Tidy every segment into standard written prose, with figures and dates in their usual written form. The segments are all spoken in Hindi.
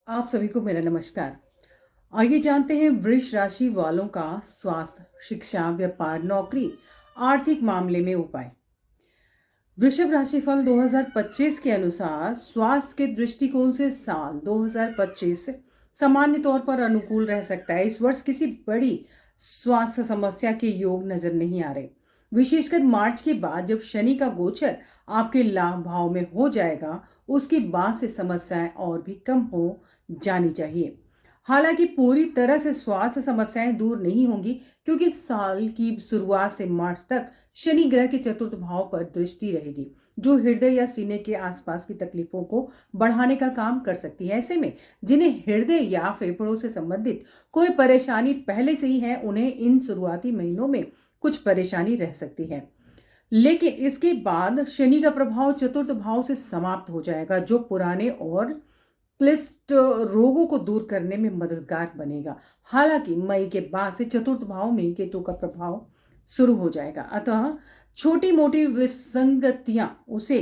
आप सभी को मेरा नमस्कार। आइए जानते हैं वृष राशि वालों का स्वास्थ्य, शिक्षा, व्यापार, नौकरी, आर्थिक मामले में उपाय। वृषभ राशिफल 2025 के अनुसार स्वास्थ्य के दृष्टिकोण से साल 2025 सामान्य तौर पर अनुकूल रह सकता है। इस वर्ष किसी बड़ी स्वास्थ्य समस्या के योग नजर नहीं आ रहे। विशेषकर मार्च के बाद जब शनि का गोचर आपके लाभ भाव में हो जाएगा, उसके बाद से समस्याएं और भी कम हो जानी चाहिए। हालांकि पूरी तरह से स्वास्थ्य समस्याएं दूर नहीं होंगी, क्योंकि साल की शुरुआत से मार्च तक शनि ग्रह के चतुर्थ भाव पर दृष्टि रहेगी, जो हृदय या सीने के आसपास की तकलीफों को बढ़ाने का काम कर सकती है। ऐसे में जिन्हें हृदय या फेफड़ों से संबंधित कोई परेशानी पहले से ही है, उन्हें इन शुरुआती महीनों में कुछ परेशानी रह सकती है। लेकिन इसके बाद शनि का प्रभाव चतुर्थ भाव से समाप्त हो जाएगा, जो पुराने और क्लिष्ट रोगों को दूर करने में मददगार बनेगा। हालांकि मई के बाद से चतुर्थ भाव में केतु का प्रभाव शुरू हो जाएगा, अतः छोटी मोटी विसंगतियां उसे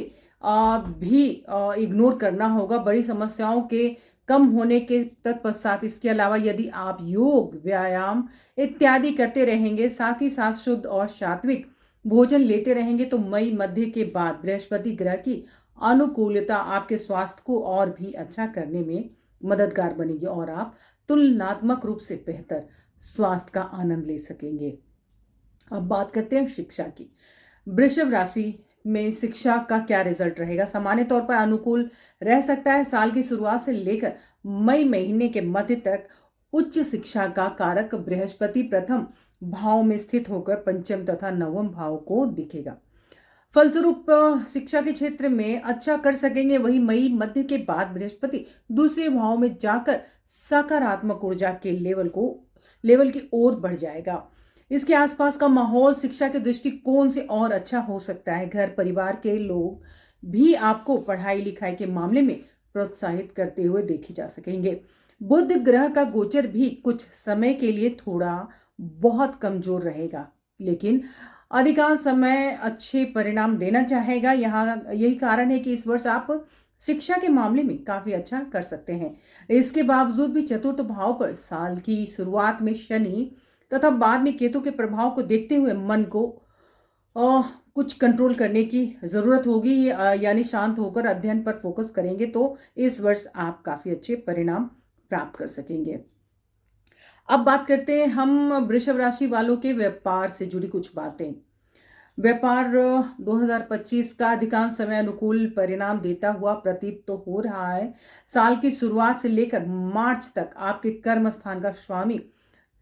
भी इग्नोर करना होगा। बड़ी समस्याओं के कम होने के तत्पश्चात इसके अलावा यदि आप योग, व्यायाम इत्यादि करते रहेंगे, साथ ही साथ शुद्ध और सात्विक भोजन लेते रहेंगे, तो मई मध्य के बाद बृहस्पति ग्रह की अनुकूलता आपके स्वास्थ्य को और भी अच्छा करने में मददगार बनेगी और आप तुलनात्मक रूप से बेहतर स्वास्थ्य का आनंद ले सकेंगे। अब बात करते हैं शिक्षा की। वृषभ राशि में शिक्षा का क्या रिजल्ट रहेगा? सामान्य तौर पर अनुकूल रह सकता है। साल की शुरुआत से लेकर मई महीने के मध्य तक उच्च शिक्षा का कारक बृहस्पति प्रथम भाव में स्थित होकर पंचम तथा नवम भाव को दिखेगा। फलस्वरूप शिक्षा के क्षेत्र में अच्छा कर सकेंगे। वही मई मध्य के बाद बृहस्पति दूसरे भाव में जाकर सकारात्मक ऊर्जा के लेवल की ओर बढ़ जाएगा। इसके आसपास का माहौल शिक्षा के दृष्टिकोण से और अच्छा हो सकता है। घर परिवार के लोग भी आपको पढ़ाई लिखाई के मामले में प्रोत्साहित करते हुए देखे जा सकेंगे। बुध ग्रह का गोचर भी कुछ समय के लिए थोड़ा बहुत कमजोर रहेगा, लेकिन अधिकांश समय अच्छे परिणाम देना चाहेगा। यहाँ यही कारण है कि इस वर्ष आप शिक्षा के मामले में काफी अच्छा कर सकते हैं। इसके बावजूद भी चतुर्थ भाव पर साल की शुरुआत में शनि तथा बाद में केतु के प्रभाव को देखते हुए मन को कुछ कंट्रोल करने की जरूरत होगी, यानी शांत होकर अध्ययन पर फोकस करेंगे तो इस वर्ष आप काफी अच्छे परिणाम प्राप्त कर सकेंगे। अब बात करते हैं हम वृषभ राशि वालों के व्यापार से जुड़ी कुछ बातें। व्यापार 2025 का अधिकांश समय अनुकूल परिणाम देता हुआ प्रतीत तो हो रहा है। साल की शुरुआत से लेकर मार्च तक आपके कर्म स्थान का स्वामी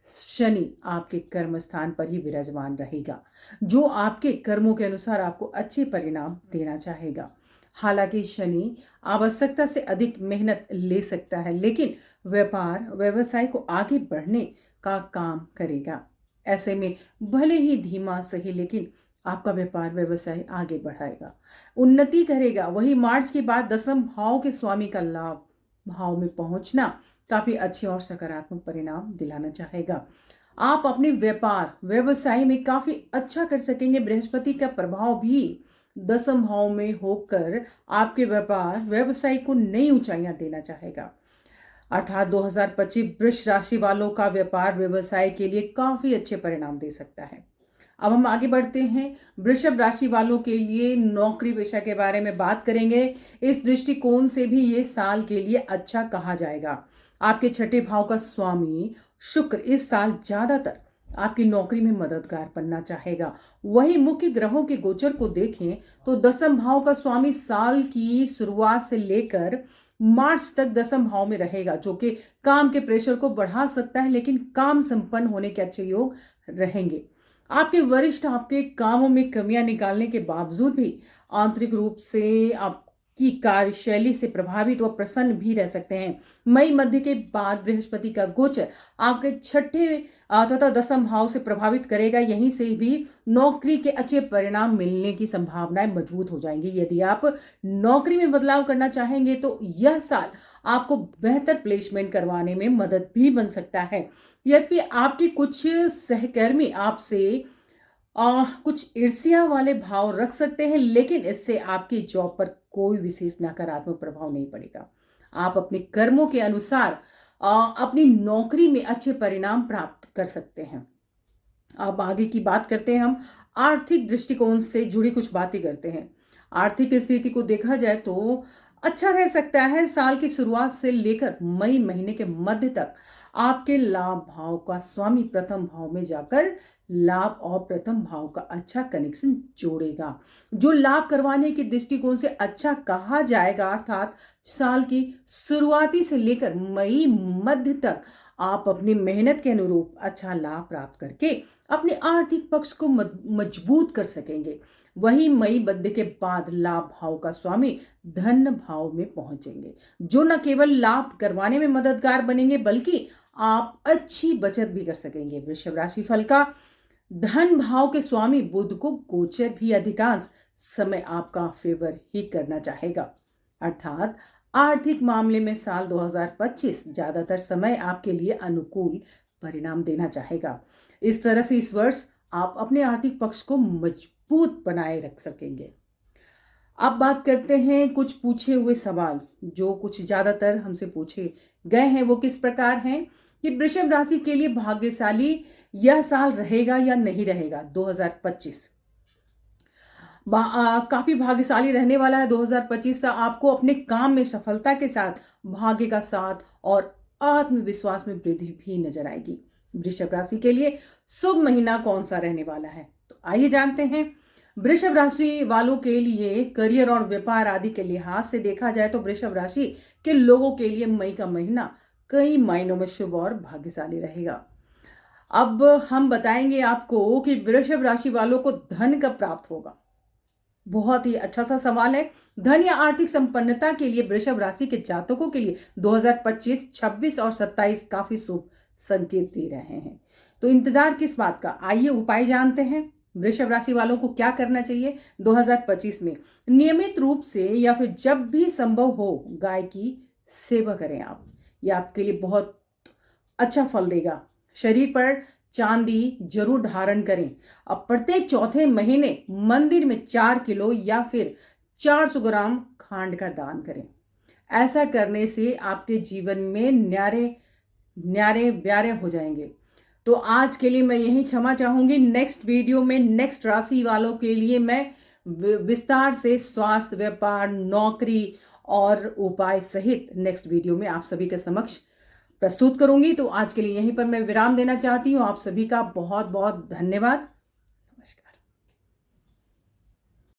शनि आपके कर्म स्थान पर ही विराजमान रहेगा, जो आपके कर्मों के अनुसार आपको अच्छे परिणाम देना चाहेगा। हालांकि शनि आवश्यकता से अधिक मेहनत ले सकता है, लेकिन व्यापार व्यवसाय को आगे बढ़ने का काम करेगा। ऐसे में भले ही धीमा सही, लेकिन आपका व्यापार व्यवसाय आगे बढ़ाएगा, उन्नति करेगा। वही मार्च के बाद दसम भाव के स्वामी का लाभ भाव में पहुंचना काफी अच्छे और सकारात्मक परिणाम दिलाना चाहेगा। आप अपने व्यापार व्यवसाय में काफी अच्छा कर सकेंगे। बृहस्पति का प्रभाव भी दसम भाव में होकर आपके व्यापार व्यवसाय को नई ऊंचाइयां देना चाहेगा। अर्थात 2025 वृष राशि वालों का व्यापार व्यवसाय के लिए काफी अच्छे परिणाम दे सकता है। अब हम आगे बढ़ते हैं, वृषभ राशि वालों के लिए नौकरी पेशा के बारे में बात करेंगे। इस दृष्टिकोण से भी ये साल के लिए अच्छा कहा जाएगा। आपके छठे भाव का स्वामी शुक्र इस साल ज्यादातर आपकी नौकरी में मददगार बनना चाहेगा। वही मुख्य ग्रहों के गोचर को देखें तो दसम भाव का स्वामी साल की शुरुआत से लेकर मार्च तक दसम भाव में रहेगा, जो कि काम के प्रेशर को बढ़ा सकता है, लेकिन काम संपन्न होने के अच्छे योग रहेंगे। आपके वरिष्ठ आपके कामों में कमियां निकालने के बावजूद भी आंतरिक रूप से आपकी कार्यशैली से प्रभावित व प्रसन्न भी रह सकते हैं। मई मध्य के बाद बृहस्पति का गोचर आपके छठे तथा दसम भाव से प्रभावित करेगा। यहीं से भी नौकरी के अच्छे परिणाम मिलने की संभावनाएं मजबूत हो जाएंगी। यदि आप नौकरी में बदलाव करना चाहेंगे तो यह साल आपको बेहतर प्लेसमेंट करवाने में मदद भी बन सकता है। यद्यपि आपके कुछ सहकर्मी आपसे कुछ ईर्ष्या वाले भाव रख सकते हैं, लेकिन इससे आपकी जॉब पर कोई विशेष नकारात्मक प्रभाव नहीं पड़ेगा। आप अपने कर्मों के अनुसार अपनी नौकरी में अच्छे परिणाम प्राप्त कर सकते हैं। अब आगे की बात करते हैं, हम आर्थिक दृष्टिकोण से जुड़ी कुछ बातें करते हैं। आर्थिक स्थिति को देखा जाए तो अच्छा रह सकता है। साल की शुरुआत से लेकर मई महीने के मध्य तक आपके लाभ भाव का स्वामी प्रथम भाव में जाकर लाभ और प्रथम भाव का अच्छा कनेक्शन जोड़ेगा, जो लाभ करवाने के दृष्टिकोण से अच्छा कहा जाएगा। अर्थात साल की शुरुआती से लेकर मई मध्य तक आप अपनी मेहनत के अनुरूप अच्छा लाभ प्राप्त करके अपने आर्थिक पक्ष को मजबूत कर सकेंगे। वहीं मई मध्य के बाद लाभ भाव का स्वामी धन भाव में पहुंचेंगे, जो न केवल लाभ करवाने में मददगार बनेंगे बल्कि आप अच्छी बचत भी कर सकेंगे। वृषभ राशि फल का धन भाव के स्वामी बुध को गोचर भी अधिकांश समय आपका फेवर ही करना चाहेगा। अर्थात आर्थिक मामले में साल 2025 ज्यादातर समय आपके लिए अनुकूल परिणाम देना चाहेगा। इस तरह से इस वर्ष आप अपने आर्थिक पक्ष को मजबूत बनाए रख सकेंगे। अब बात करते हैं कुछ पूछे हुए सवाल, जो कुछ ज्यादातर हमसे पूछे गए हैं। वो किस प्रकार हैं कि वृषभ राशि के लिए भाग्यशाली यह साल रहेगा या नहीं रहेगा 2025। काफी भाग्यशाली रहने वाला है 2025। आपको अपने काम में सफलता के साथ भाग्य का साथ और आत्मविश्वास में वृद्धि भी नजर आएगी। वृषभ राशि के लिए शुभ महीना कौन सा रहने वाला है, तो आइए जानते हैं। वृषभ राशि वालों के लिए करियर और व्यापार आदि के लिहाज से देखा जाए तो वृषभ राशि के लोगों के लिए मई का महीना कई मायनों में शुभ और भाग्यशाली रहेगा। अब हम बताएंगे आपको कि वृषभ राशि वालों को धन कब प्राप्त होगा। बहुत ही अच्छा सा सवाल है। धन या आर्थिक संपन्नता के लिए वृषभ राशि के जातकों के लिए 2025, 26 और 27 काफी शुभ संकेत दे रहे हैं। तो इंतजार किस बात का, आइए उपाय जानते हैं। वृषभ राशि वालों को क्या करना चाहिए 2025 में। नियमित रूप से या फिर जब भी संभव हो गाय की सेवा करें आप, यह आपके लिए बहुत अच्छा फल देगा। शरीर पर चांदी जरूर धारण करें। अब प्रत्येक चौथे महीने मंदिर में 4 किलो या फिर 400 ग्राम खांड का दान करें। ऐसा करने से आपके जीवन में न्यारे न्यारे ब्यारे हो जाएंगे। तो आज के लिए मैं यही क्षमा चाहूंगी। नेक्स्ट वीडियो में नेक्स्ट राशि वालों के लिए मैं विस्तार से स्वास्थ्य, व्यापार, नौकरी और उपाय सहित नेक्स्ट वीडियो में आप सभी के समक्ष प्रस्तुत करूंगी। तो आज के लिए यहीं पर मैं विराम देना चाहती हूँ। आप सभी का बहुत बहुत धन्यवाद।